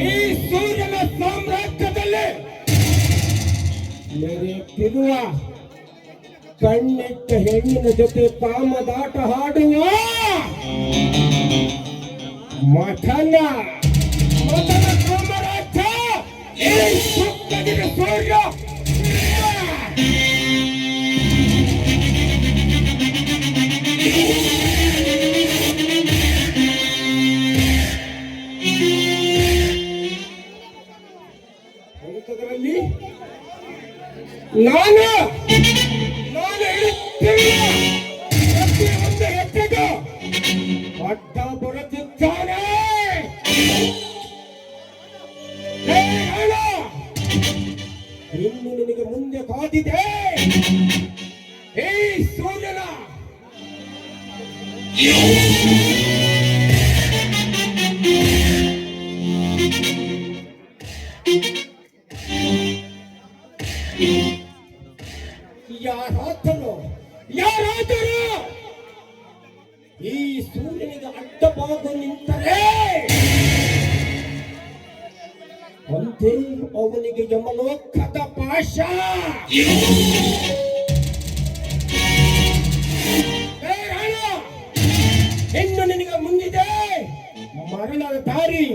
ಈ ಸೂರ್ಯನ ಸಾಮ್ರಾಜ್ಯದಲ್ಲಿ ಮೆರೆಯುತ್ತಿರುವ ಕಣ್ಣಿಟ್ಟ ಹೆಣ್ಣಿನ ಜೊತೆ ಕಾಮದಾಟ ಹಾಡುವ ಮಠನ ಸಾಮ್ರಾಜ್ಯ ಈ ಸುತ್ತಲಿನ ಸೂರ್ಯ. ನಾನು ಪ್ರತಿಯೊಂದು ಹೆಜ್ಜೆಗೂ ಅಡ್ಡ ಬರುತ್ತಿದ್ದಾನೆ. ಇನ್ನು ನಿನಗೆ ಮುಂದೆ ಕಾದಿದೆ ಈ ಸೂರ್ಯನ ಯಾರಾದರೂ ಈ ಸೂರ್ಯನಿಗೆ ಅಡ್ಡಬಾಗು ನಿಂತರೆ ಅಂತೆ ಅವನಿಗೆ ಯಮಲೋಕದ ಪಾಶ. ಇನ್ನು ನಿನಗೆ ಮುಂದಿದೆ ಮರಣದ ದಾರಿ.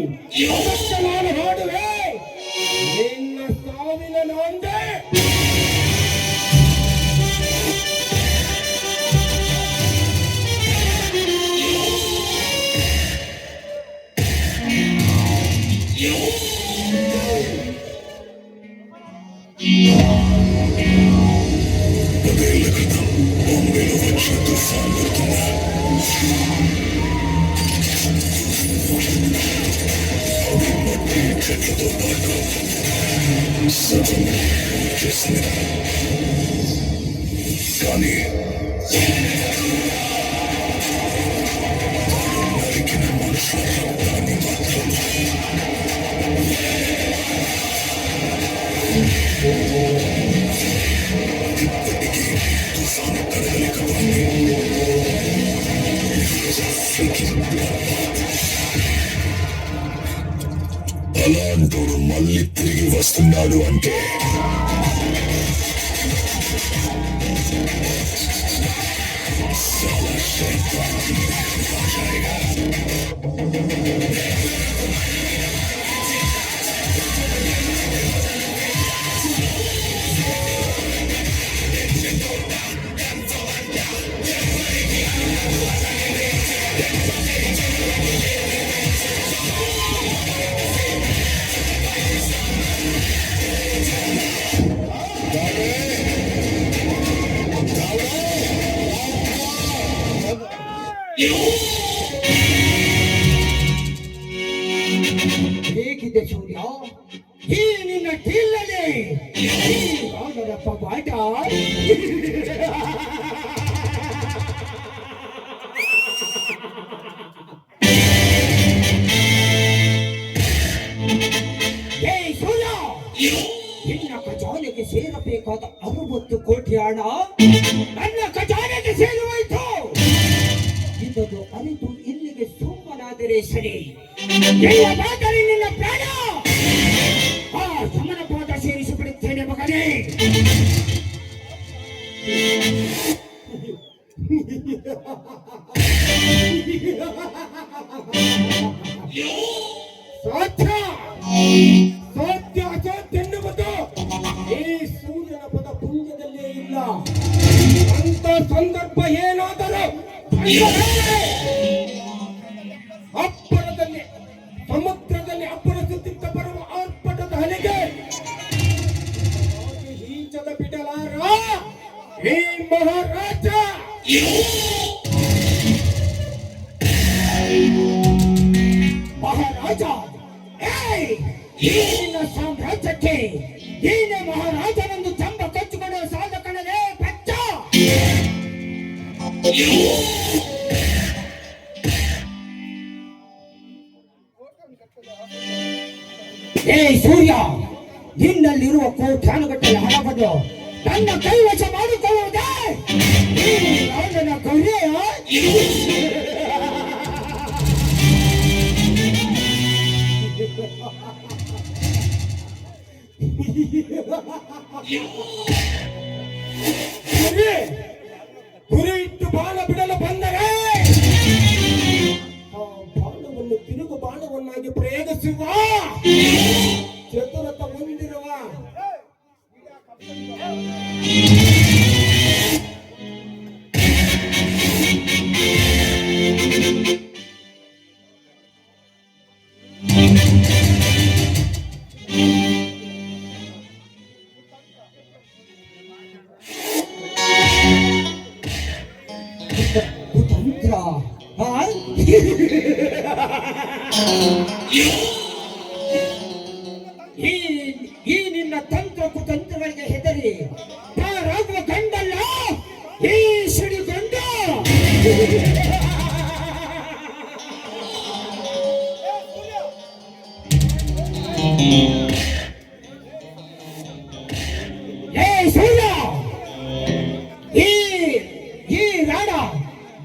ನಾನು ಹಾಡುವೆ ನಿನ್ನ ಸಾವಿನ ನೊಂದೆ. కానీ నరికిన మనుషుల రక్తాన్ని మాత్రం ఇప్పటికీ తుఫాను కదలికవాన్ని అలాంటోడు మళ్ళీ తిరిగి వస్తున్నాడు అంటే साला शैतान आ जाएगा. ರಾಜರಪ್ಪ ಬಾಟ ಸೂರ್ಯ, ನಿನ್ನ ಖಜಾನೆಗೆ ಸೇರಬೇಕಾದ 60 ಕೋಟಿ ಹಣ ನನ್ನ ಖಜಾನೆಗೆ ಸೇರುವಾಯಿತು. ಇದನ್ನು ಅರಿತು ಇಲ್ಲಿಗೆ ಸುಮ್ಮನಾದರೆ ಸರಿ, ಇಲ್ಲವಾದರೆ ನಿನ್ನ ಪ್ರಾಣ ಆ ಸಮನ ಪಾಠ ಸೇರಿಸಿಬಿಡುತ್ತೇನೆ ಮಗನೇ. ಸಾಧ್ಯ ಸಾಧ್ಯ ಅಸಾಧ್ಯ ಎನ್ನುವುದು ಈ ಸೂರ್ಯನ ಪದ ಪುಂಜದಲ್ಲೇ ಇಲ್ಲ. ಅಂತ ಸಂದರ್ಭ ಏನಾದರೂ ಅಪ್ಪರದಲ್ಲಿ ಸಮುದ್ರದಲ್ಲಿ ಅಪ್ಪರಿಸುತ್ತಿದ್ದ ಬರುವ ಆರ್ಭಟದ ಅಲೆಗೆ ಈಚದ ಬಿಡಲಾರ ಈ ಮಹಾರಾಜ. ಮಹಾರಾಜ, ಈ ನಿನ್ನ ಸಾಮ್ರಾಜ್ಯಕ್ಕೆ ನೀನೇ ಮಹಾರಾಜನೊಂದು ಚಂಬ ಕಚ್ಚಿಕೊಂಡು ಸಾಧಕನದೇ ಪಚ್ಚ. ಸೂರ್ಯ, ನಿನ್ನಲ್ಲಿರುವ ಕೋಟ್ಯಾನುಗಟ್ಟಲೆ ಹಣವನ್ನು ನನ್ನ ಕೈವಶ ಮಾಡಿಕೊಳ್ಳುವುದೇ ನನ್ನ ಗುರಿಯ. ಗುರಿ ಇಟ್ಟು ಬಾಣ ಬಿಡಲು ಬಂದರೆ ಆ ಬಾಣವನ್ನು ತಿರುಗು ಬಾಣವನ್ನಾಗಿ ಪ್ರಯೋಗಿಸುವ ಚತುರತ ಹೊಂದಿರುವ ಕುತಂತ್ರ. ಈ ನಿನ್ನ ತಂತ್ರ ಕುತಂತ್ರಗಳಿಗೆ ಹೆದರಿ ಪಾರಾಗುವ ಗಂಡಲ್ಲ ಈ ಸಿಡಿಗಂಡ. ಸೂರ್ಯ, ಈ ರಾಣ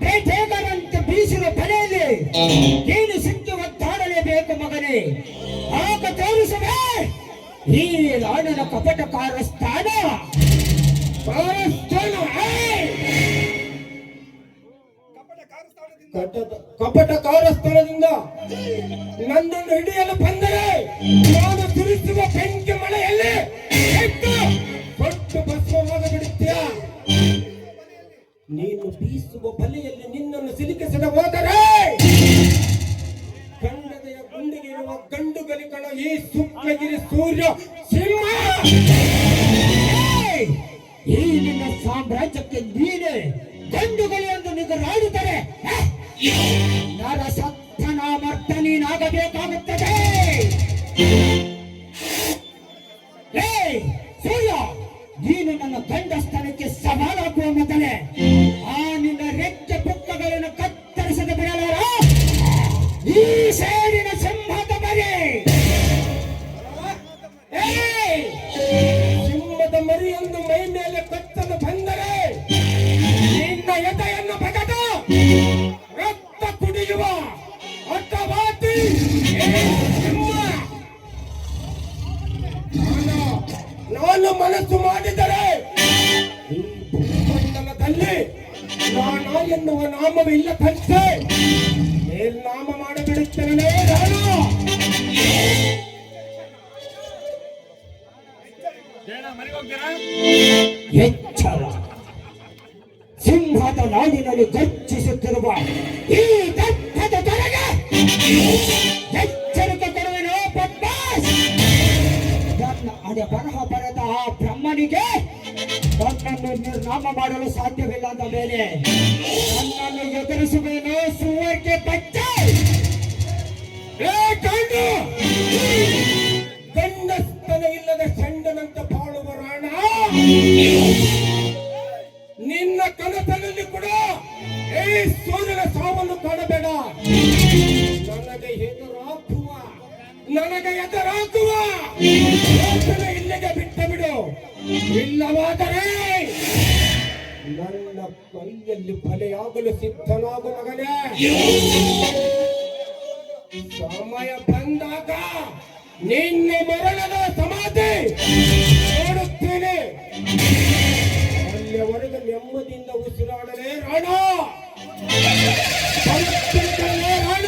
ಬೇಟೆಗಾರಂತೆ ಬೀಸಿರುವ ಬಲೆಯಲ್ಲಿ ನೀನು ಸಿಕ್ಕಿ ಒತ್ತಾಡಲೇಬೇಕು ಮಗನೇ. ಆಗ ತೋರಿಸುವೆ ಈ ರಾಣನ ಕಪಟ ಕಾರಸ್ಥಾನ. ಕಪಟ ಕಾರಸ್ಥಾನದಿಂದ ನನ್ನನ್ನು ಹಿಡಿಯಲು ಬಂದರೆ ನಾನು ಸುರಿಸುವ ಬೆಂಕಿ ಮಳೆಯಲ್ಲಿ ದೊಡ್ಡ ಭಸ್ಮವಾಗ ಬಿಡುತ್ತೀಯ. ನೀನು ಬೀಸುವ ಬಲೆಯಲ್ಲಿ ನಿನ್ನನ್ನು ಸಿಲುಕಿಸದ ಹೋದರೆ ಗಂಡದೆಯ ಗುಂಡಿಗೆ ಇರುವ ಗಂಡು ಗಲಿಗಳ ಈ ಸುಪ್ಲಗಿರಿ ಸೂರ್ಯ ಸಿಂಹ. ಈ ನಿನ್ನ ಸಾಮ್ರಾಜ್ಯಕ್ಕೆ ನೀನೆ ಗಂಡುಗಳು ಎಂದು ನಿಗರಾಡಿದರೆ ನರ ಸತ್ತನಾಮರ್ಥ ನೀನಾಗಬೇಕಾಗುತ್ತದೆ. ಸೂರ್ಯ, ನೀನು ನನ್ನ ಗಂಡ ಸ್ಥಾನಕ್ಕೆ ಸವಾಲಾಗುವ ಮೊದಲೇ ಆ ನಿನ್ನ ರೆಕ್ಕೆ ಪುಕ್ಕಗಳನ್ನು ಕತ್ತರಿಸದೆ ಬಿಡಲಾರ ಈ ಸೇರಿನ ಸಿಂಹದ ಮರಿ. ಸಿಂಹದ ಮರಿಯೊಂದು ಮೈ ಮೇಲೆ ಕತ್ತಲು ಬಂದರೆ ನಿನ್ನ ಎದೆಯನ್ನು ಬಗೆದು ರಕ್ತ ಕುಡಿಯುವ ಅಟ್ಟವಾದಿ ಸಿಂಹ. ನಾನು ಮನಸ್ಸು ಮಾಡಿದರೆ ಈ ಭೂಮಂಡಲದಲ್ಲಿ ನಾನ ಎನ್ನುವ ನಾಮವಿಲ್ಲದಂತೆ ಮೇಲ್ನಾಮ ಮಾಡಿಬಿಡುತ್ತೇನೆ ನಾನು. ಎಚ್ಚರ, ಸಿಂಹದ ನಾಡಿನಲ್ಲಿ ಗರ್ಜಿಸುತ್ತಿರುವ ಈ ದಟ್ಟದ ತೊರೆಗೆ ಎಚ್ಚರಿಕೆ ಕೊಡುವೆನೋ ಬದ್ಮಾಶ್. ನನ್ನ ಅಡೆ ಬರಹ ಬರೆದ ಆ ಬ್ರಹ್ಮನಿಗೆ ನನ್ನನ್ನು ನಿರ್ನಾಮ ಮಾಡಲು ಸಾಧ್ಯವಿಲ್ಲ ಅಂದ ಮೇಲೆ ನನ್ನನ್ನು ಎದುರಿಸುವೇನೋ ಸುವರ್ಗೆ ಬಚ್ಚ. ಗಂಡಸ್ತನ ಕತ್ತಲೆ ಇಲ್ಲದ ಚಂಡನಂತ ಬಾಳುವ ರಾಣ, ನಿನ್ನ ಕನಸಲ್ಲಿ ಕೂಡ ಈ ಸೂರ್ಯನ ಸಾವನ್ನು ಕಾಣಬೇಡ. ನನಗೆ ಎದುರಾಗುವ ಯೋಚನೆ ಇಲ್ಲಿಗೆ ಬಿಟ್ಟು ಬಿಡು. ಇಲ್ಲವಾದರೆ ನನ್ನ ಕೈಯಲ್ಲಿ ಬಲೆಯಾಗಲು ಸಿದ್ಧನಾಗು ಮಗನೇ. ಸಮಯ ಬಂದಾಗ ನಿನ್ನ ಮರಣದ ಸಮಾಧಿ ನೋಡುತ್ತೇನೆ. ಅಲ್ಲಿಯವರೆಗೆ ನೆಮ್ಮದಿಯಿಂದ ಉಸಿರಾಡಲೇ ರಾಣ, ಬರುತ್ತಿದ್ದಲೇ ರಾಣ.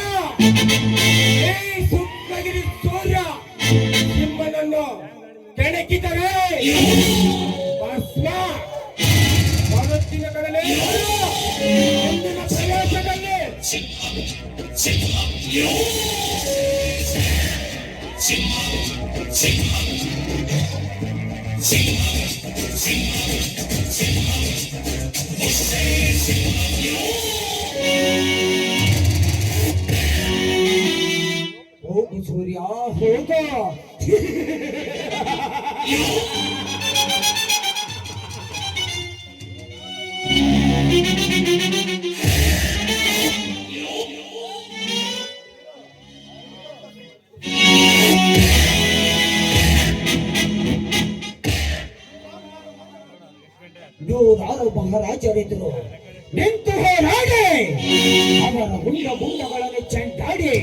ಈ ಸುತ್ತಗಿರಿ ಸೂರ್ಯ ನಿಮ್ಮನನ್ನು ಕೆಣಕಿದರೆ ಭಸ್ಮ ಬರುತ್ತಿನಗಳಲ್ಲಿ ಮುಂದಿನ ಪ್ರವೇಶದಲ್ಲಿ ಹೋಗು ಸೂರ್ಯ ಹೋಗು. ನೂರಾರು ಮಹಾರಾಜರಿದ್ರು ನಿಂತು ಹೋರಾಡಿ ಅವರ ಗುಂಡಗಳನ್ನು ಚೆಂಡಾಡಿ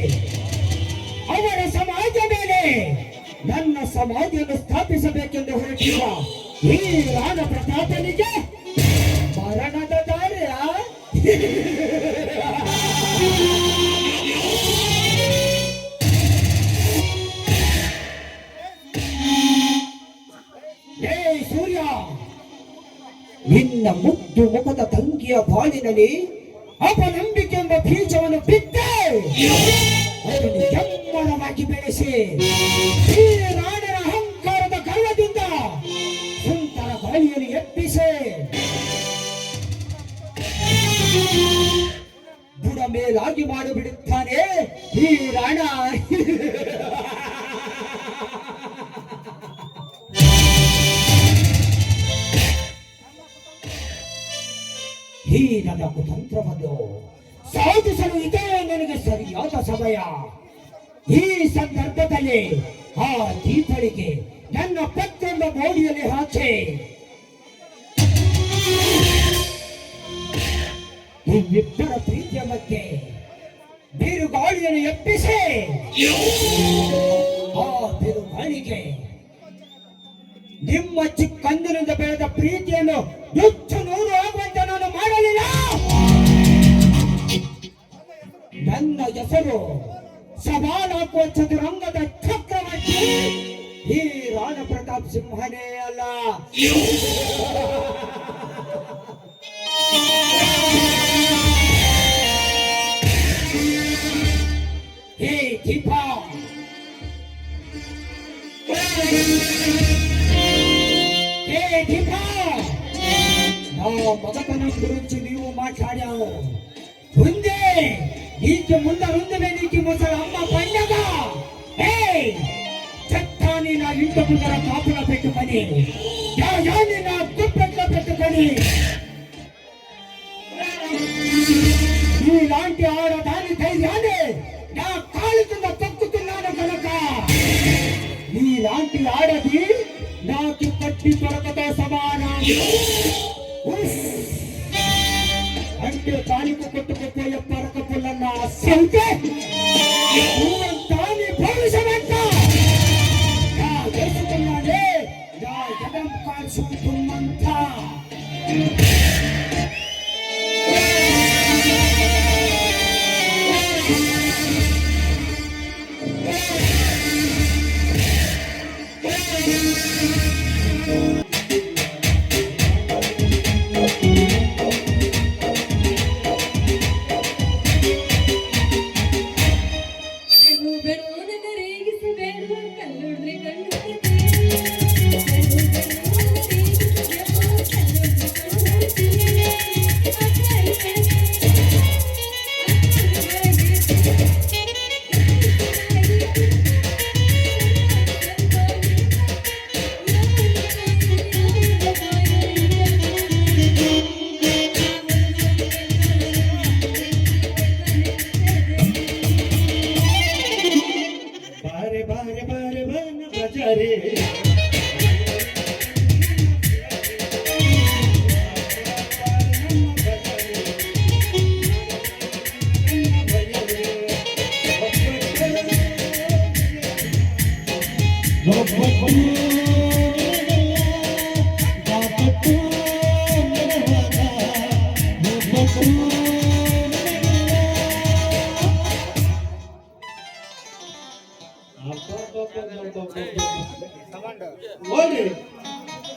ಅವರ ಸಮಾಜ ಮೇಲೆ ನನ್ನ ಸಮಾಧಿಯನ್ನು ಸ್ಥಾಪಿಸಬೇಕೆಂದು ಹೊರಟಿರುವ ಈ ರಾಣ ಪ್ರತಾಪನಿಗೆ ಮರಣದ ದಾರಿಯ ಹೇ ಸೂರ್ಯ, ನಿನ್ನ ಮುದ್ದು ಮುಖದ ತಂಗಿಯ ಬಾಳಿನಲ್ಲಿ ಅಪನಂಬಿಕೆ ಎಂಬ ಬೀಜವನ್ನು ಬಿತ್ತೆ ಅದನ್ನು ಎಮ್ಮರವಾಗಿ ಬೆಳೆಸಿ ಈ ರಾಣನ ಅಹಂಕಾರದ ಗರ್ವದಿಂದ ಸುಂದರ ಗಾಳಿಯನ್ನು ಎಪ್ಪಿಸಿ ಬುಡ ಮೇಲಾಗಿ ಮಾಡಿಬಿಡುತ್ತಾನೆ ಈ ರಾಣ. ಈ ನನ್ನ ಕುತಂತ್ರವನ್ನು ಸಾಧಿಸಲು ಇದೇ ನನಗೆ ಸರಿಯಾದ ಸಮಯ. ಈ ಸಂದರ್ಭದಲ್ಲಿ ಆ ದೀಪಳಿಗೆ ನನ್ನ ಪತ್ತೆಂಬ ಮೋಡಿಯಲ್ಲಿ ಹಾಕಿ ನಿಮ್ಮಿಬ್ಬರ ಪ್ರೀತಿಯ ಮಧ್ಯೆ ಬಿರುಗಾಳಿಯನ್ನು ಎಪ್ಪಿಸಿ ಆ ಬಿರುಗಾಳಿಗೆ ನಿಮ್ಮ ಚಿಕ್ಕಂದಿನಿಂದ ಬೆಳೆದ ಪ್ರೀತಿಯನ್ನು ನುಚ್ಚು ನೂರು ಆಗುವಂತೆ ನಾನು ಮಾಡಲಿಲ್ಲ. ನನ್ನ ಹೆಸರು ಸವಾಲಾಕುವ ಚದುರಂಗದ ಚಕ್ರವರ್ತಿ ಈ ರಾಣ ಪ್ರತಾಪ್ ಸಿಂಹನೇ ಅಲ್ಲ. ಹೇ ದೀಪ, నా మగతనం గురించి నీవు మాట్లాడావు. ఉంది నీకు ముందరుందివే నీకు ముసలి అమ్మ పండగ. చట్టాన్ని నా ఇంటి ముందర కాపులా పెట్టుకొని న్యాయాన్ని నా దుప్పట్లో పెట్టుకొని ఇలాంటి ఆడదాని ధైర్యాన్ని నా కాలు కింద తొక్కుతున్నాను కనుక నీలాంటి ఆడది నాకు పట్టి దొరకతో సమానం. అంటే తాలికు కొట్టుకుపోయే పరక పుల్లన్న సంతే దాని భవిష్యమంట నా తెలుసుకున్నానే. నా జగం కాల్చుకుంటున్నంతా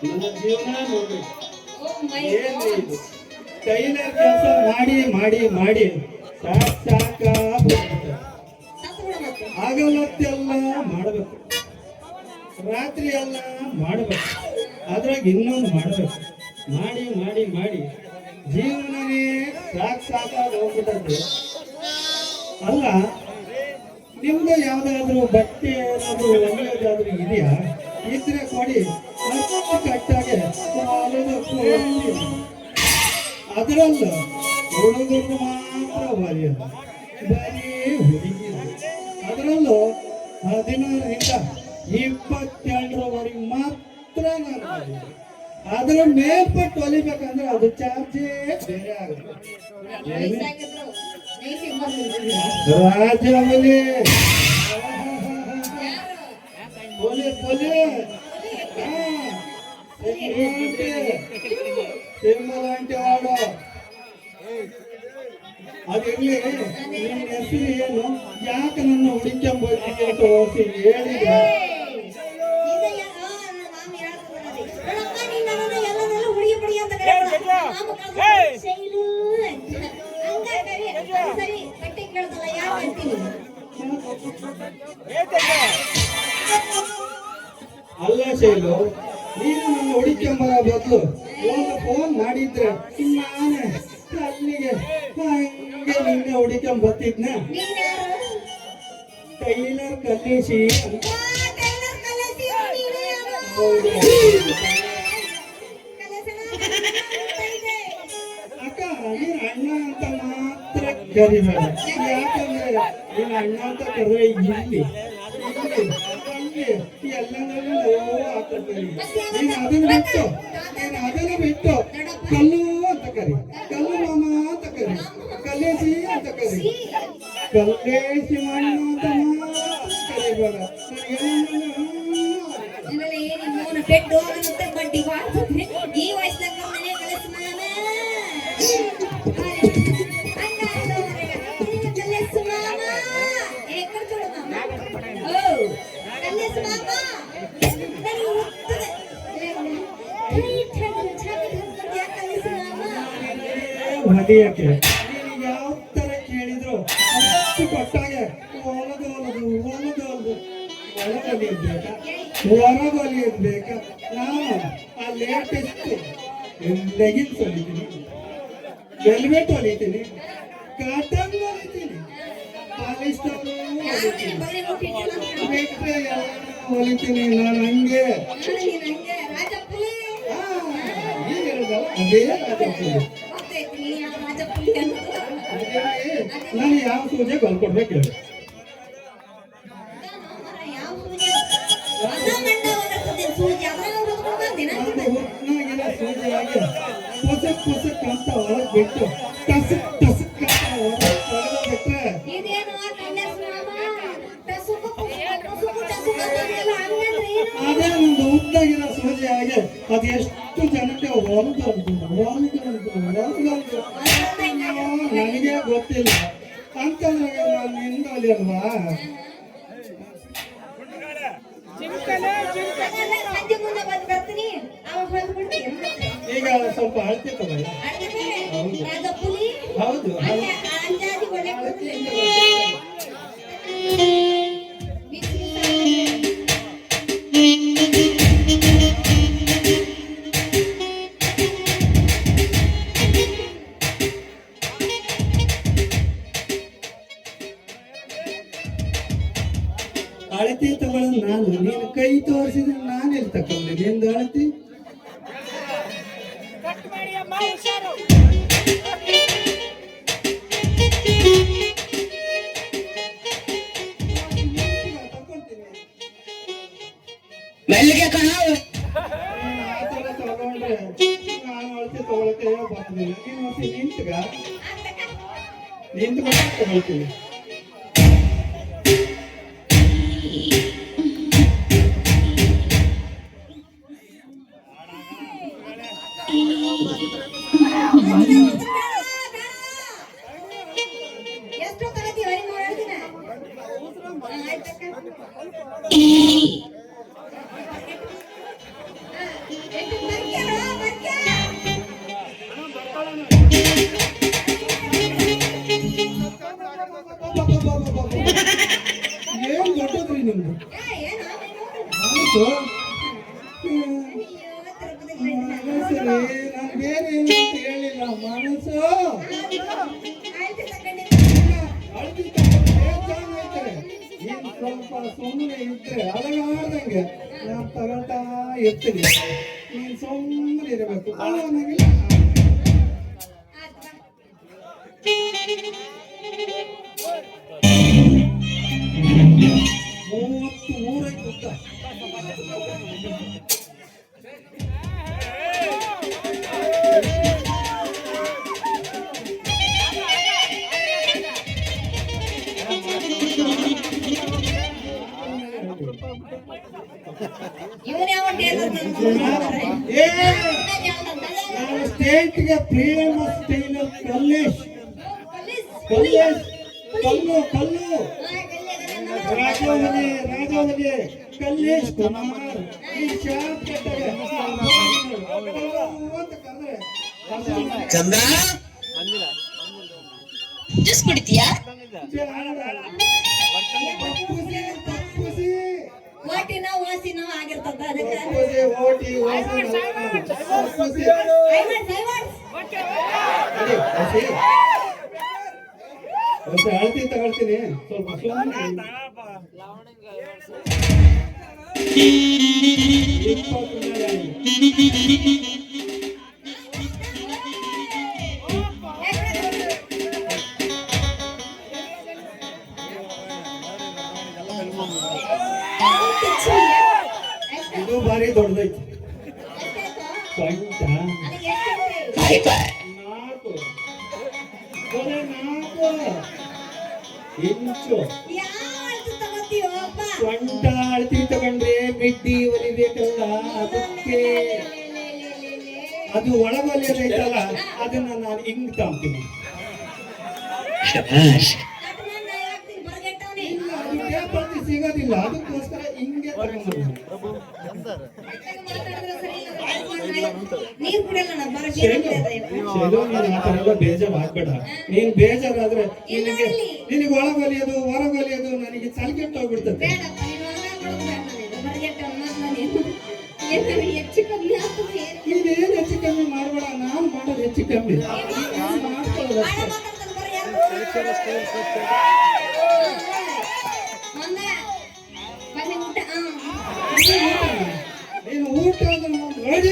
ನನ್ನ ಜೀವನ ನೋಡ್ಬೇಕು. Oh my ಏನು God. ಇದು ಟೈಲರ್ ಕೆಲಸ ಮಾಡಿ ಮಾಡಿ ಮಾಡಿ ಸಾಕಾಗ್ಬಿಡುತ್ತೆ. ಸತ್ತು ಬಿಡು ಮತ್ತೆ. ಹಗಲತ್ತೆಲ್ಲ ಮಾಡಬೇಕು, ರಾತ್ರಿ ಎಲ್ಲ ಮಾಡಬೇಕು, ಅದ್ರಾಗ ಇನ್ನೊಂದು ಮಾಡಬೇಕು. ಮಾಡಿ ಮಾಡಿ ಮಾಡಿ ಜೀವನನೇ ಸಾಕಾಗಿ ಹೋಗ್ಬಿಟ್ಟದ್ದು. ಅಲ್ಲ, ನಿಮ್ದು ಯಾವ್ದಾದ್ರು ಬಟ್ಟೆ ಏನಾದ್ರು ಒಳ್ಳೆಯದಾದ್ರೂ ಇದೆಯಾ? ಇದ್ರೆ ಕೊಡಿ, ಅಷ್ಟು ಕಟ್ಟಾಗೆ ಅದರಲ್ಲೂ ಹುಡುಗರು ಮಾತ್ರ ಹೊಲಿಯಲ್ಲ, ಬರೀ ಹುಡುಗಿರು. ಅದರಲ್ಲೂ 16ರಿಂದ 27ರವರೆಗೆ ಮಾತ್ರ ನಾನು ಹೊಲಿಯೋದು. ಅದರ ಮೇಲ್ಪಟ್ಟು ಹೊಲಿಬೇಕಂದ್ರೆ ಅದು ಚಾರ್ಜೇ ಬೇರೆ ಆಗುತ್ತೆ. ವಯಸ್ಸಾಗಿದ್ರು ನೈಸಿ ಬಂದಿದ್ರು. ರಾಜವಲಿ ಯಾರು? ಪೊಲೆ ಪೊಲೆ ತಿಮ್ಮಲಾಂಟಿ ವಾಡು. ಅದಿರ್ಲಿ, ನಿನ್ನ ಹೆಸರು ಏನು? ಯಾಕೆ ನನ್ನ ಹುಡುಕೊಂಡ್ಬರ್ತೀನಿ ಅಂತ ಹೋಗಿ ಹೇಳಿದ್ರೆ ಅಲ್ಲ ಶೈಲು, ನೀನು ನನ್ನ ಹುಡುಕೊಂಬರ ಬದಲು ಒಂದು ಫೋನ್ ಮಾಡಿದ್ರೆ ನಾನೇ ಅಲ್ಲಿಗೆ ಹಂಗೆ ನಿನ್ನೆ ಹುಡುಕೊಂಬರ್ತಿದ್ನ. ಟೈಲರ್ ಕಲಿಸಿ ಅಂತ. ಹೌದು ಅಕ್ಕ, ನೀನು ಅಣ್ಣ ಅಂತ ಮಾತ್ರ ಕರಿಬೇಡ. ಯಾಕಂದ್ರೆ ನೀನು ಅಣ್ಣ ಅಂತ ಕರೆದ್ರೆ ಇಲ್ಲಿ ಎಲ್ಲಂದ್ರೂ ಹಾಕಿ. ನೀನು ಅದನ್ನು ಬಿಟ್ಟು ಕಲ್ಲು ಅಂತ ಕರಿ, ಕಲ್ಲು ಮಾಮ ಅಂತ ಕರಿ, ಕಲ್ಲೇಸಿ ಅಂತ ಕರಿ. ಕಲ್ಲೇಸಿ ಮಣ್ಣು ಅಂತ ಮಾತ್ರ ಕರಿಬೇಡ. ಪೆಟ್ಟು ಹೋಗುತ್ತೆ ಬಡ್ಡಿ ಮಾಡ್ತದೆ. ಈ ವಯಸ್ಸಾಗ ಮನೆ ಕಲಿಸ್ ಮಾಮ ಕಲಿಸ್ ಮಾಮ ಏ ಕೊಡ್ತೋಡು ಮಾಮ. ಓ ಕಲಿಸ್ ಮಾಮ ನನಗೆ ಹೋಗ್ತದೆ. ಹೊಲಿಯಕ್ಕೆ ನೀನು ಯಾವ ತರ ಕೇಳಿದ್ರು ಅಷ್ಟು ಕೊಟ್ಟಾಗೆ ಹೊಲದು ಒಳಗೊಲಿಯೋದು ಬೇಕಾ, ಹೊರಗೊಲಿಯೋದು ಬೇಕಾ? ನಾನು ಆ ಲೇಟೆಸ್ಟ್ ಲೆಗಿನ್ಸ್ ಹೊಲಿತೀನಿ, ವೆಲ್ವೆಟ್ ಹೊಲಿತೀನಿ, ಕಾಟನ್ ಹೊಲಿತೀನಿ, ಪಾಲಿಸ್ಟರ್ ಹೊಲಿತೀನಿ, ಬಿಟ್ರೆ ಎಲ್ಲ ಹೊಲಿತೀನಿ. ನಾನು ಹಂಗೆ ಈಗ ಹೇಳಿದಲ್ಲ, ಅದೇ ರಾಜಪುರಿ. ನಾನು ಯಾವ ಸೂಜೆ ಕಲ್ಕೊಡ್ಬೇಕು ಹೇಳಿ? ಹುಟ್ನಾಗಿರೋ ಸೂಜೆಯಾಗಿ ಪುಸಕ್ ಅಂತ ಹೊರಗೆ ಬಿಟ್ಟು ಟಸಕ್ ಅಂತ ಹೊರಗೆ ಬಿಟ್ರೆ ಅದೇ ಒಂದು ಉದ್ದಾಗಿರೋ ಸೂಜೆಯಾಗಿ ಅದು ಎಷ್ಟು ಜನಕ್ಕೆ ಹೊರದು ನನಗೆ ಗೊತ್ತಿಲ್ಲ ಅಂತಂದ್ರೆ ನಾನು ನಿಂದಲ್ಲಿ ಅಲ್ವಾ? ಈಗ ಸ್ವಲ್ಪ ಅಳತೆ ತಗೊಳ್ಳಿ. ಹೌದು ಅಳತಿ ತಗೊಳ್ಳೋದು ನಾನು, ನೀನು ಕೈ ತೋರಿಸಿದ್ರೆ ನಾನೆಲ್ಲಿ ತಕೊಂಡೆ ನಿಂದು ಅಳತಿ? ಮೆಲ್ಲಿಗೆ ಕಣ ಆ ಥರ ತಗೊಂಡ್ರೆ ನಾನು ಅಳತಿ ತಗೊಳಕ್ಕೆ ಬರೋದಿಲ್ಲ. ನೀನು ಹೊಸಿ ನಿಂತ್ಕೊಂಡು ತಗೊಳ್ತೀನಿ. ಎಷ್ಟು ತಗತಿ ಹೊರಗೆ ನೋಡ್ತೀನಿ. ಎಷ್ಟು ಮನಸ್ಸು ರೀ, ನಾನು ಬೇರೆ ಏನು ಅಂತ ಹೇಳಿಲ್ಲ. ಮನಸ್ಸು ಆಯ್ತು ತಗೊಂಡೆ. ಅಳ್ತಿದ್ದ ಬೇಜಾನೈತೆ. ನೀನ್ ಸ್ವಲ್ಪ ಸುಮ್ಮನೆ ಇದ್ರೆ ಅಲಗಾಡ್ದಂಗೆ ನಾನು ತಗೊಳ್ತಾ ಇರ್ತೀನಿ. ನೀನ್ ಸುಮ್ಮನೆ ಇರಬೇಕು. ಅನ್ನಂಗಿಲ್ಲ. ಆಯ್ತು ಬಾ. 33 ಉದ್ದ. ಇವನ್ ಯಾವ ಟೇಲರ್ ಏ, ನಾನು ಸ್ಟೇಟ್ಗೆ ಫೇಮಸ್ ಟೈಲರ್ ಕಲ್ಲೇಶ್. ಕಲ್ಲೇಶ್ ಕಲ್ಲು ರಾಜವಲಿ ಕಲ್ಲೇಶ್ ಕುಮಾರ್. ಈ ಶಾಪ್ ಕಟ್ಟರೆ ಅಂತ ಕರೆದ್ರೆ ಚಂದ್ರ ಜ್ಯೂಸ್ ಕುಡಿತೀಯಾ? ಪಪ್ಪುಸಿ ವಾಟಿನ ವಾಸಿನ ಆಗಿರ್ತದ ಅದಕ್ಕೆ ಓಟಿ ವಾಸನೆ ಪಪ್ಪುಸಿ ಅಳತಿ ತಗೊಳ್ತೀನಿ ಸ್ವಲ್ಪ ಸುಮ್ಮನೆ. 20 ಮೇಲೆ ಆಗಿದೆ. ಇದು ಭಾರಿ ದೊಡ್ಡದೈತಿ. ಸೊಂಟ 4 ಇಂಚು ಸೊಂಟ ಅಳತಿ ತಗೊಂಡ್ರೆ ಮಿಡ್ಡಿ ಹೊಲಿಬೇಕಲ್ಲ, ಅದಕ್ಕೆ ಅದು ಒಳಗೊಲಿಯೋದೈತಲ್ಲ ಅದನ್ನ ನಾನು ಹಿಂಗ್ ತಾಂತೀನಿ. ಇಲ್ಲ, ಅದು ಟೇಪಲ್ಲಿ ಸಿಗೋದಿಲ್ಲ, ಅದಕ್ಕೋಸ್ಕರ ಹಿಂಗೆ ತಗೊಂಡ್ಬಂದೆ. ನೀರ್ ಕುಡಿಯಲ್ಲ ನಾನು ಬರ ಶೈಲು, ನೀನು ಆ ಥರ ಎಲ್ಲ ಬೇಜಾರು ಆಗ್ಬೇಡ. ನೀನ್ ಬೇಜಾರಾದ್ರೆ ನಿನಗೆ ಒಳಗೊಲಿಯೋದು ಹೊರಗೊಲಿಯೋದು ನನಗೆ ತಲೆಕೆಟ್ಟು ಹೋಗ್ಬಿಡ್ತದೆ. ಬೇಡಪ್ಪ ನೀನು ಬರಗೆಟ್ಟ ಹೆಚ್ಚು ಕಮ್ಮಿ ಆಗ್ತದೆ. ನೀನೇನು ಹೆಚ್ಚು ಕಮ್ಮಿ ಮಾಡಬೇಡ, ನಾನು ಮಾಡೋದು ಹೆಚ್ಚು ಕಮ್ಮಿ ಮಾಡ್ಕೊಳ್ಳೋದು ಅಷ್ಟೇ. ನೀನು ಊಟ ಅಂದ್ರೆ ನೋಡಿ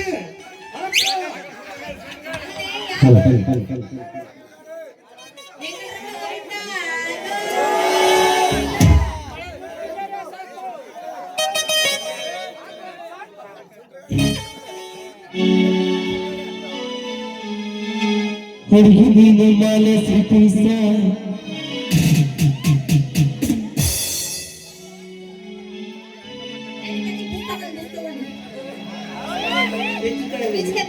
ಹುಡುಗಿ ನೀನು ಮಾಲೆ ಸಿಪಿಸ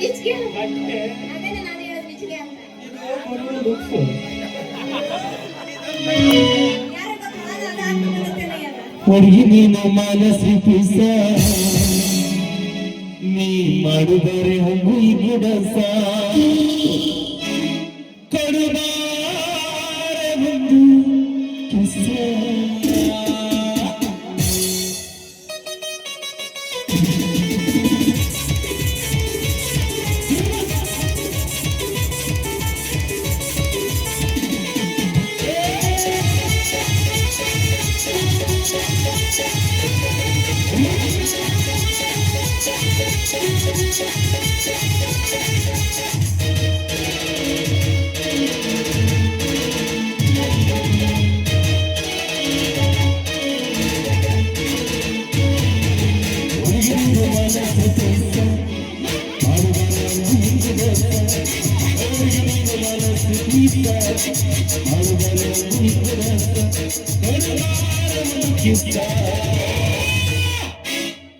ಬಿಚ್ಕೆ ಬಟ್ಟೆ ಅದೇನೆ ನಾನು ಹೇಳೋದು ಬಿಚ್ಕೆ ಅಂತ. ಬರುವ ಬುಕ್ಸು ಯಾರು ಗೊತ್ತಾ ಅದು ಹಾಕ್ಬಿಡುತ್ತೇನೆ ಅಲ್ಲ. ಹುಡುಗಿ ನೀನು ಮಾಲೆ ಸಿಪಿಸ ನೀ ಮಾಡುದರೆ ಹುಯಿ ಗಿಡಸ ಕೊಡುವಾರೆ ಒಂದು ಕಿಸ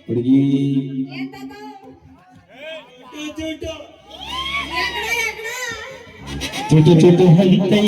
ಹುಡುಗಿ ಏನ್ ತಾತ? ಚೂಟು ಯಾಕಡ ಯಾಕಡ? ಚುಟು ಚುಟು ಹಲ್ತೈ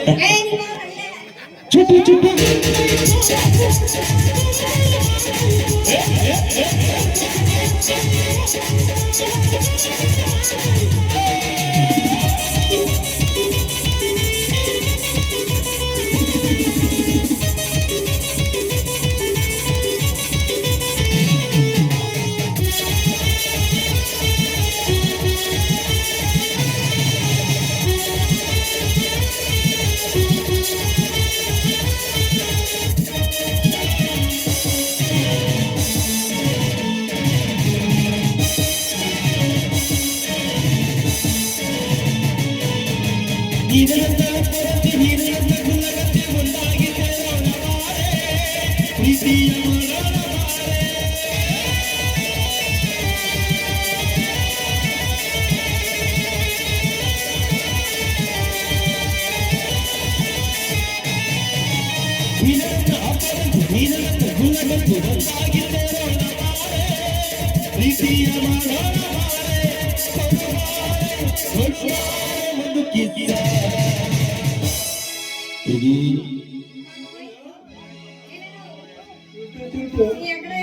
ಏ ನಿಮ್ಮ ಅಲ್ಲೇ ಚುಟು ಚುಟು ಎಗಡೆ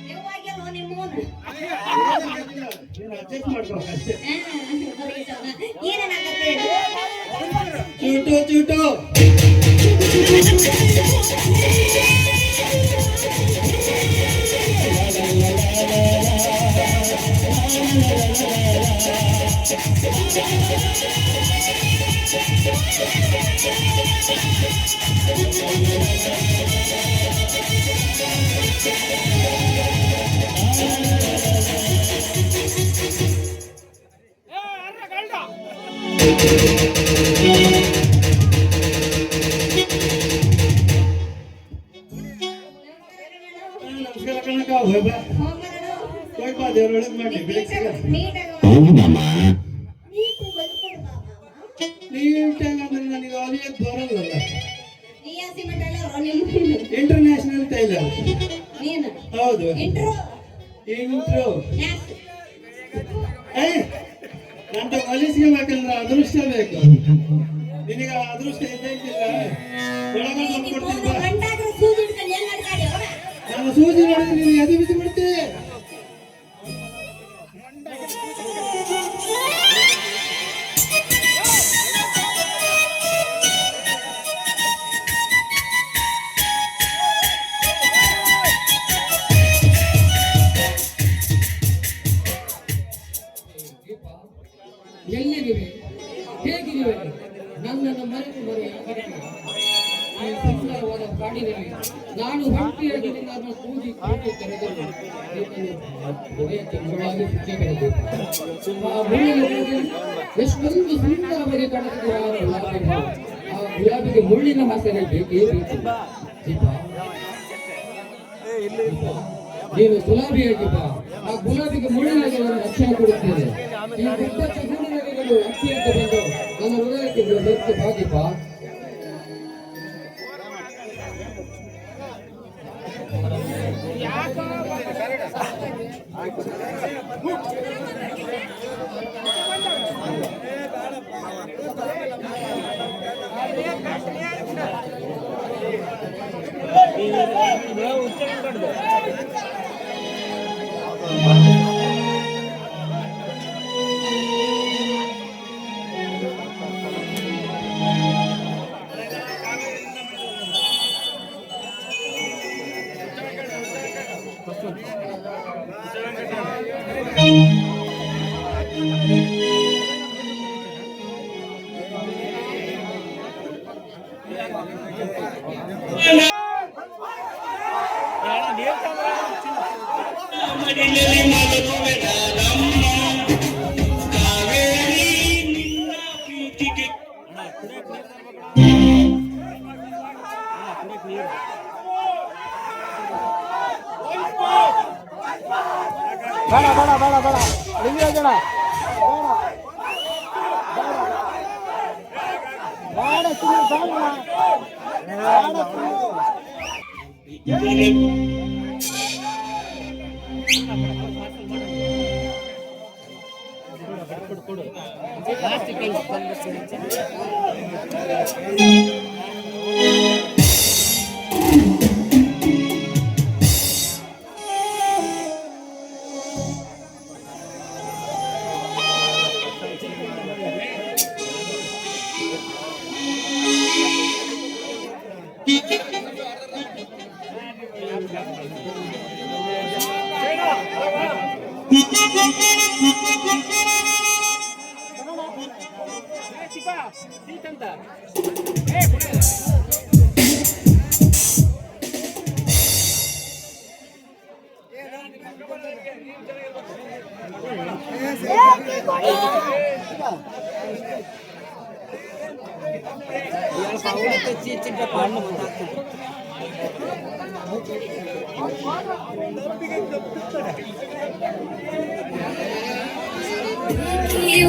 ಯಾವಾಗೆಲ್ಲ ನಿಮ್ಮೋನ ಅಡ್ಜಸ್ಟ್ ಮಾಡ್ಕೊಳಕ್ಕೆ ಏನೇನಾಗತ್ತೆ ಚೂಟು ಚೂಟು ನಮಸ್ಕಾರ ಕಣಕ ಹೋಯ್ ಬಾ ಹೋಯ್ ಬಾ ದೇವ್ರ ಒಳಗ್ ಮಾಡಿ ಬೆಳಗ್ಗೆ ಹೌದಮ್ಮ ನೀಟಾಗಿ ಅಂದ್ರೆ ನನಗೆ ಅಲಿಯಕ್ ಬರಲ್ಲಲ್ಲ ಇಂಟರ್ನ್ಯಾಷನಲ್ ಟೈಲರ್ ಹೌದು ಇಂಟ್ರೋ ನಂತ ಹೊಲಿಸ್ಗೆ ಬೇಕಂದ್ರೆ ಅದೃಷ್ಟ ಬೇಕು ನಿನಗೆ ಅದೃಷ್ಟ ಇದ್ದಂಗಿಲ್ಲ ಒಳಗೊಂಡು ಕೊಡ್ತೀನಿ ಬಾ ನಾನು ಸೂಜಿ ನೋಡಿದ್ರೆ ನೀನು ಎದೆ ಬಿದ್ದು ಬಿಡ್ತೀವಿ ಎಲ್ಲಿದ್ದೀವಿ ಹೇಗಿದ್ದೀವಿ ನನ್ನನ್ನು ಮರೆತು ಬರೆಯ ಸುಂದರವಾದ ಕಾಡಿನಲ್ಲಿ ನಾನು ಒಂಟಿಯಾಗಿ ನಿನ್ನನ್ನು ಕೂಗಿ ಕೂಗಿ ಕರೆದರು ಹೃದಯಕ್ಕೆ ಮುಳ್ಳಾಗಿ ಸುಖಿ ಬೆಳೆದಿದ್ದ ಆ ಮುಳ್ಳಿಗೆ ಎಷ್ಟೊಂದು ಸುಂದರವಾಗಿ ಕಾಣುತ್ತಿದೆ ಆ ಗುಲಾಬಿ ಹೂ. ಆ ಗುಲಾಬಿಗೆ ಮುಳ್ಳಿನ ವಾಸನೆ ಬೇಕೇ ಬೇಕು ದೀಪ ನೀನು ಗುಲಾಬಿಯಾಗಿ ಬಾ, ಆ ಗುಲಾಬಿಗೆ ಮುಳ್ಳಿನಾಗಿ ನಾನು ರಕ್ಷಣೆ ಕೊಡುತ್ತೇನೆ. ಈ ಗುಬ್ಬಚ್ಚ ಗೂಡಿನಲ್ಲಿಗಳು ಅಕ್ಕಿಯಂತೆ ಬಂದು ನನ್ನ ಹೃದಯಕ್ಕೆ ಬೆತ್ತು ಬಾಗಿ ಬಾ.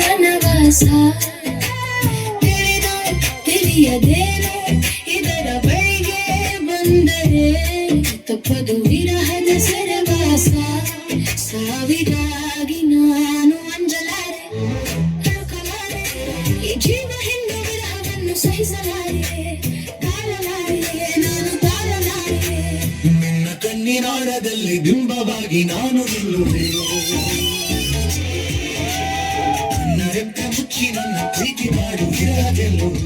ವನವಾಸ ತಿಳಿಯದೇನು ಇದರ ಬಳಿಗೆ ಬಂದರೆ ತಪ್ಪದು ವಿರಹದ ಸರವಾಸ. ಸಾವಿರಾಗಿ ನಾನು ಅಂಜಲಾರೆ, ಹುಡುಕಲಾರೆ, ಈ ಜೀವ ಹೆಣ್ಣು ವಿರಹವನ್ನು ಸಹಿಸಲಾರೆ, ತಾಳಲಾರೆ, ನಾನು ತಾಳಲಾರೆ. ನಿನ್ನ ಕಣ್ಣಿನಾಳದಲ್ಲಿ ಬಿಂಬವಾಗಿ ನಾನು ನಿಲ್ಲುವೆ, ನನ್ನ ರೆಕ್ಕೆ ಮುಚ್ಚಿ ನನ್ನ ಪ್ರೀತಿ ಮಾಡು ಗೆಲ್ಲುವೆ.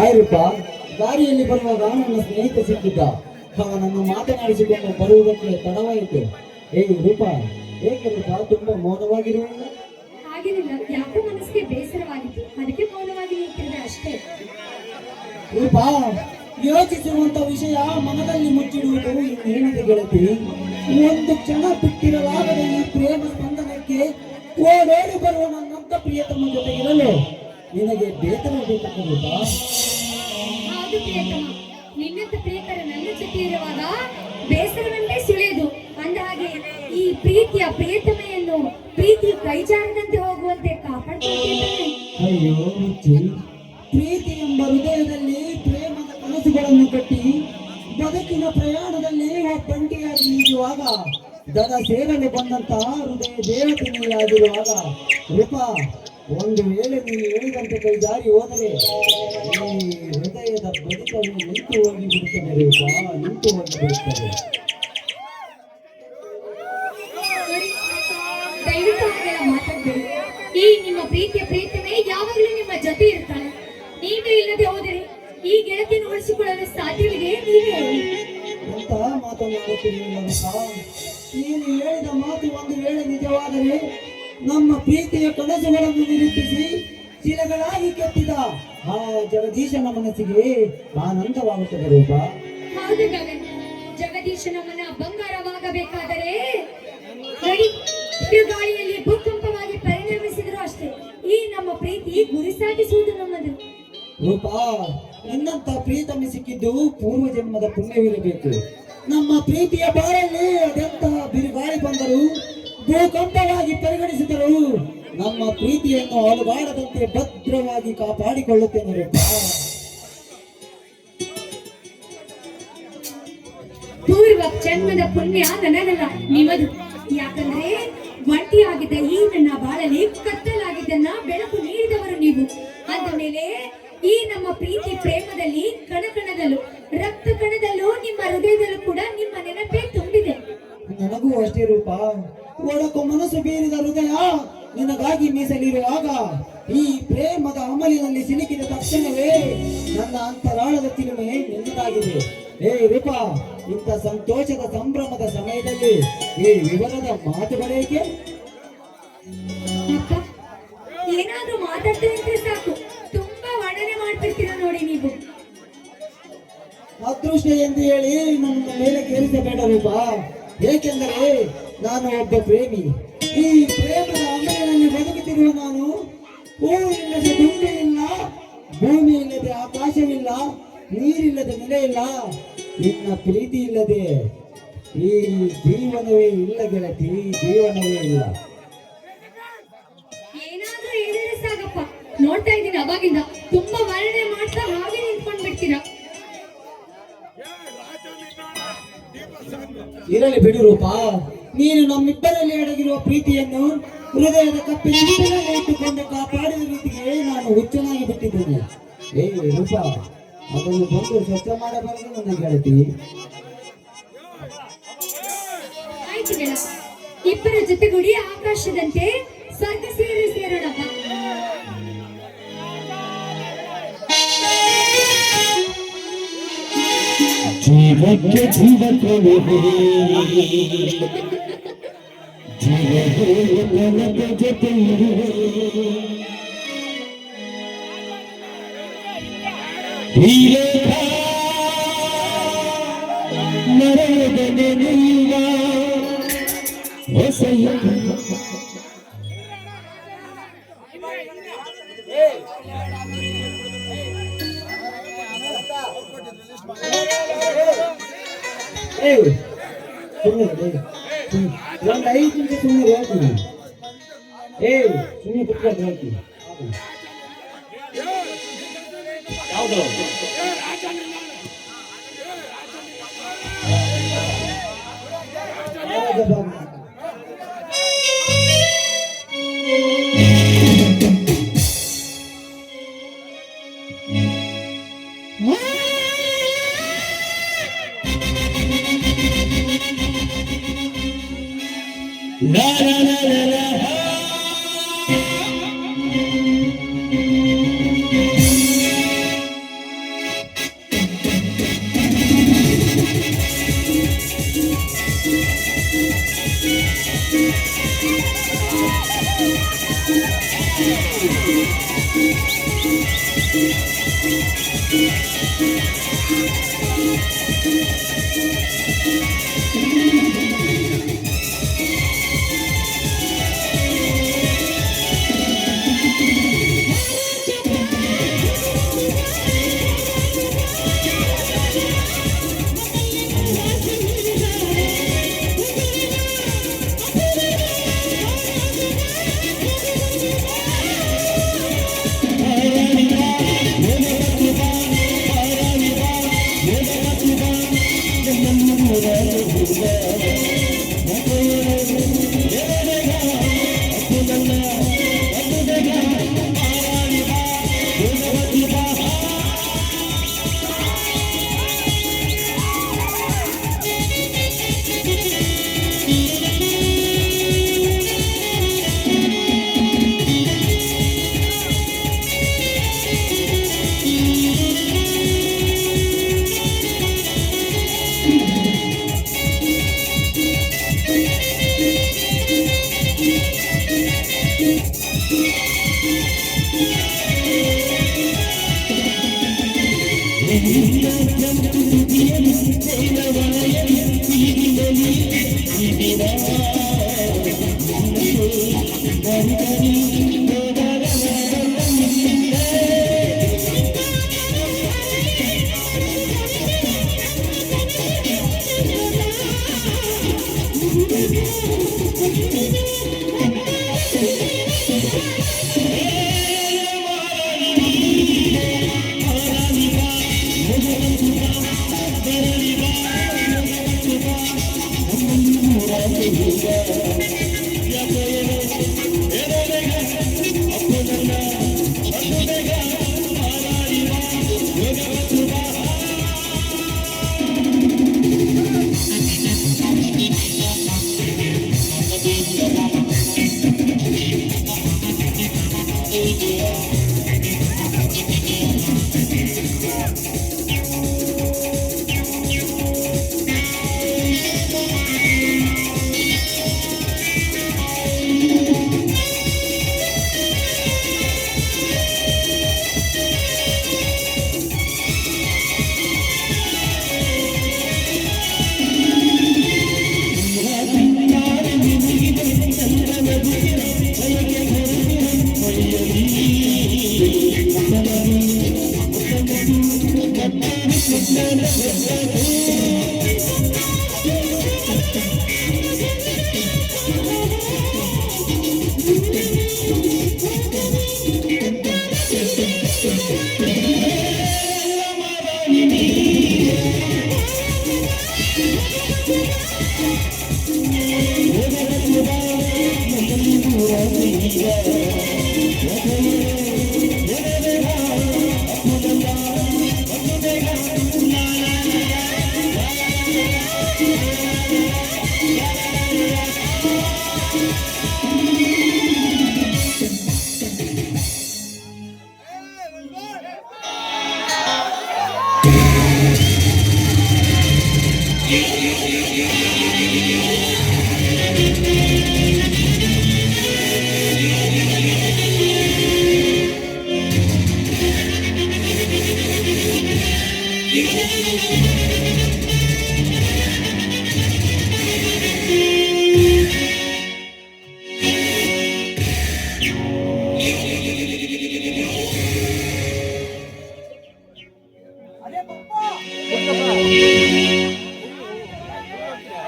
ಆಯ್ರಪ್ಪ, ದಾರಿಯಲ್ಲಿ ಬರುವಾಗ ನನ್ನ ಸ್ನೇಹಿತ ಸಿಕ್ಕಿದ್ದ. ಅವನನ್ನು ಮಾತನಾಡಿಸಿಕೊಂಡು ಬರುವುದಕ್ಕೆ ತಡವಾಯಿತು. ರೂಪ, ಏಕೆ ರೂಪ ತುಂಬಾ ಮೌನವಾಗಿರುವುದಿಲ್ಲ? ಹಾಗೇನಿಲ್ಲ, ಯಾಕೋ ಮನಸ್ಸಿಗೆ ಬೇಸರವಾಗಿತ್ತು, ಅದಕ್ಕೆ ಮೌನವಾಗಿ ನಿಂತಿದ್ದೆ ಅಷ್ಟೇ. ರೂಪ, ಯೋಚಿಸುವಂತ ವಿಷಯ ಮನದಲ್ಲಿ ಮುಚ್ಚಿಡುವುದು ಇನ್ನೇನಿದೆ ಗೆಳತಿ. ಒಂದು ಕ್ಷಣ ಬಿಟ್ಟಿರಲಾಗದ ಈ ಪ್ರೇಮ ಸ್ಪಂದನಕ್ಕೆ ಓಡೋಡಿ ಬರುವ ನನ್ನಂತ ಪ್ರಿಯತಮ ಜೊತೆ ಇರಲು ನಿನಗೆ ಬೇತನ ಬೇಕಪ್ಪ ರೂಪ. ಹೌದು ಪ್ರಿಯತಮ, ನಿನ್ನಂತ ಪ್ರಿಯಕರ ನನ್ನ ಜೊತೆ ಇರುವಾಗ ಬೇಸರವನ್ನೇ ಸುಳಿಯುವುದು. ಅಂದ ಹಾಗೆ ಈ ಪ್ರೀತಿಯ ಪ್ರಿಯತಮೆಯನ್ನು ಪ್ರೀತಿ ಕೈಜಾರದಂತೆ ಹೋಗುವಂತೆ ಕಾಪಾಡ್ಕೊಳ್ತಿದ್ದಾನೆ. ಅಯ್ಯೋ ಹುಚ್ಚಿ, ಪ್ರೀತಿ ಎಂಬ ಹೃದಯದಲ್ಲಿ ಪ್ರೇಮದ ಕನಸುಗಳನ್ನು ಕಟ್ಟಿ ಬದುಕಿನ ಪ್ರಯಾಣದಲ್ಲಿ ಒಬ್ಬಂಟಿಯಾಗಿ ಈಜುವಾಗ ದನ ಸೇರಲು ಬಂದಂತ ಹೃದಯ ದೇವತೆಯಾಗಿರುವಾಗ ರೂಪ, ಒಂದು ವೇಳೆ ನೀನು ಹೇಳಿದಂತೆ ಕೈ ಜಾರಿ ಹೋದರೆ ಈ ಹೃದಯದ ಬದುಕನ್ನು ನಿಂತು ಹೋಗಿ ಬಿಡುತ್ತದೆ ರೂಪ, ನಿಂತು ಹೋಗಿ ಬಿಡುತ್ತದೆ. ನೋಡಿ, ದಯವಿಟ್ಟು ಹಾಗೆಲ್ಲ ಮಾತಾಡ್ಬೇಡಿ. ಈ ನಿಮ್ಮ ಪ್ರೀತಿಯ ಪ್ರೀತಮೆ ಯಾವಾಗಲೂ ನಿಮ್ಮ ಜೊತೆ ಇರ್ತಾನೆ. ನೀನು ಇಲ್ಲದೆ ಹೋದರೆ ಈ ಗೆಳತಿಯನ್ನು ಉಳಿಸಿಕೊಳ್ಳಲು ಸಾಧ್ಯವಿದೆ? ನೀವೇ ಹೇಳಿ. ಎಂತಹ ಮಾತನಾಡುತ್ತಿರಲಿಲ್ಲ ರೂಪ. ನೀನು ಹೇಳಿದ ಮಾತು ಒಂದು ವೇಳೆ ನಿಜವಾದರೆ ನಮ್ಮ ಪ್ರೀತಿಯ ಕನಸುಗಳನ್ನು ನಿರೂಪಿಸಿ ಶಿಲೆಗಳಾಗಿ ಕೆತ್ತಿದ ಆ ಜಗದೀಶನ ಮನಸ್ಸಿಗೆ ಆನಂದವಾಗುತ್ತದೆ ರೂಪ. ಹೌದು ಗಗನ್, ಜಗದೀಶನ ಮನ ಬಂಗಾರವಾಗಬೇಕಾದರೆ ನೋಡಿ, ಗಾಳಿಯಲ್ಲಿ ಭೂಕಂಪವಾಗಿ ಪರಿಣಮಿಸಿದ್ರು ಅಷ್ಟೇ ಈ ನಮ್ಮ ಪ್ರೀತಿ ಗುರಿ ಸಾಧಿಸುವುದು ನಮ್ಮದು. ರೂಪ, ನಿನ್ನಂತ ಪ್ರೀತಮಿ ಸಿಕ್ಕಿದ್ದು ಪೂರ್ವ ಜನ್ಮದ ಪುಣ್ಯವಿರಬೇಕು. ನಮ್ಮ ಪ್ರೀತಿಯ ಬಾರಲ್ಲಿ ಅದೆಂತಹ ಬಿರುಗಾಳಿ ಬಂದರು, ಭೂಕಂಪವಾಗಿ ಪರಿಗಣಿಸಿದರು, ನಮ್ಮ ಪ್ರೀತಿಯನ್ನು ಅಲುಗಾಡದಂತೆ ಭದ್ರವಾಗಿ ಕಾಪಾಡಿಕೊಳ್ಳುತ್ತೇನೆ ರೂಪ. ಪೂರ್ವ ಜನ್ಮದ ಪುಣ್ಯ ನನಗಲ್ಲ, ನಿಮ್ಮದು. ಯಾಕಂದ್ರೆ ಒಂಟಿಯಾಗಿದ್ದ ಈ ನನ್ನ ಬಾಳಲ್ಲಿ ಕತ್ತಲಾಗಿದ್ದನ್ನ ಬೆಳಕು ನೀಡಿದವರು ನೀವು. ಅಂದ ಮೇಲೆ ಈ ನಮ್ಮ ಪ್ರೀತಿ ಪ್ರೇಮದಲ್ಲಿ ಕಣಕಣದಲ್ಲೂ ರಕ್ತ ಕಣದಲ್ಲೂ ನಿಮ್ಮ ಹೃದಯದಲ್ಲೂ ಕೂಡ ನಿಮ್ಮ ನೆನಪೇ ತುಂಬಿದೆ. ನನಗೂ ಅಷ್ಟೇ ರೂಪ. ಒಳಕು ಮನಸ್ಸು ಬೀರಿದ ಹೃದಯ ನಿನಗಾಗಿ ಮೀಸಲಿರುವಾಗ ಈ ಪ್ರೇಮದ ಅಮಲಿನಲ್ಲಿ ಸಿಲುಕಿದ ತಕ್ಷಣವೇ ನನ್ನ ಅಂತರಾಳದ ಚಿಲುಮೆ ನಿನ್ನದಾಗಿದೆ. ಏ ರೂಪ, ಇಂಥ ಸಂತೋಷದ ಸಂಭ್ರಮದ ಸಮಯದಲ್ಲಿ ಈ ವಿವರದ ಮಾತುಗಳೇಕೆ? ಅಪ್ಪ, ಏನಾದ್ರೂ ಮಾತಾಡ್ತಾ ಇದ್ರೆ ಸಾಕು, ತುಂಬಾ ವರ್ಣನೆ ಮಾಡ್ತಿರ್ತೀರ ನೋಡಿ ನೀವು. ಅದೃಷ್ಟ ಎಂದು ಹೇಳಿ ನನ್ನ ಮೇಲೆ ಕೇಳಿಸಬೇಡ ರೂಪ. ಏಕೆಂದರೆ ನಾನು ಒಬ್ಬ ಪ್ರೇಮಿ. ಈ ಪ್ರೇಮದ ಅಮಲಿನಲ್ಲಿ ಬದುಕುತ್ತಿರುವ ನಾನು ಹೂ ಇಲ್ಲದೆ ದುಂಬಿ ಇಲ್ಲ, ಭೂಮಿ ಇಲ್ಲದೆ ಆಕಾಶವಿಲ್ಲ, ನೀರಿಲ್ಲದೆ ನೆಲೆ ಇಲ್ಲ, ನಿನ್ನ ಪ್ರೀತಿ ಇಲ್ಲದೆ ಈ ಜೀವನವೇ ಇಲ್ಲ ಗೆಳತಿ, ಜೀವನವೇ ಇಲ್ಲ. ಏನಾದ್ರೂ ಹೇಳಿದ್ರೆ ಸಾಕಪ್ಪ, ನೋಡ್ತಾ ಇದ್ದೀನಿ ಅವಾಗಿಂದ ತುಂಬಾ ವರ್ಣನೆ ಮಾಡ್ತಾ ಹಾಗೆ ನಿಂತ್ಕೊಂಡ್ ಬಿಡ್ತೀರಾ. ಇರಲಿ ಬಿಡು ರೂಪ. ನೀನು ನಮ್ಮಿಬ್ಬರಲ್ಲಿ ಅಡಗಿರುವ ಪ್ರೀತಿಯನ್ನು ಹೃದಯದ ಕಪ್ಪಿನಲ್ಲಿ ಇಟ್ಟುಕೊಂಡು ಕಾಪಾಡಿದ ರೀತಿಗೆ ನಾನು ಹುಚ್ಚನಾಗಿ ಬಿಟ್ಟಿದ್ದೇನೆ. ಏ ರೂಪ, ಅದನ್ನು ಬಂದು ಸ್ವಚ್ಛ ಮಾಡಬಾರದು ನನ್ನ ಗೆಳತಿ. ಆಯ್ತು ಗೆಳ, ಇಬ್ಬರ ಜೊತೆಗೂಡಿ ಆಕಾಶದಂತೆ ಸ್ವರ್ಗ ಸೇರೋಣಪ್ಪ. ಜೀವಕ್ಕೆ ಜೀವ ಕೊಡುವೆ, ಜೀವದ ಜೊತೆ ಇರುವೆ, ಈ ಲೇಖ ಮರೆಯದ ನೆನೆಯುವ ಹೊಸ ಒಂದು 5 ನಿಮಿಷ ಸುಮ್ಮನೆ ಹೇಳ್ತೀನಿ. ಸುಮ್ಮನೆ ಕುತ್ಕೊಂಡು ಹೇಳ್ತೀನಿ. ಯಾವುದು la la la la la.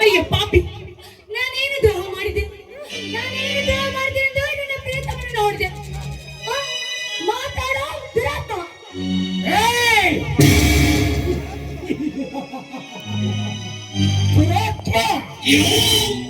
ಅಯ್ಯ ಪಾಪಿ, ನಾನೇನು ದ್ರೋಹ ಮಾಡಿದೆ? ನಾನೇನು ದ್ರೋಹ ಮಾಡಿದೆ ಎಂದು ನನ್ನ ಪ್ರಿಯತಮನ ನೋಡಿದೆ. ಮಾತಾಡೋ ದುರಾತ್ಮ. ಏಯ್! ದುರಾತ್ಮ!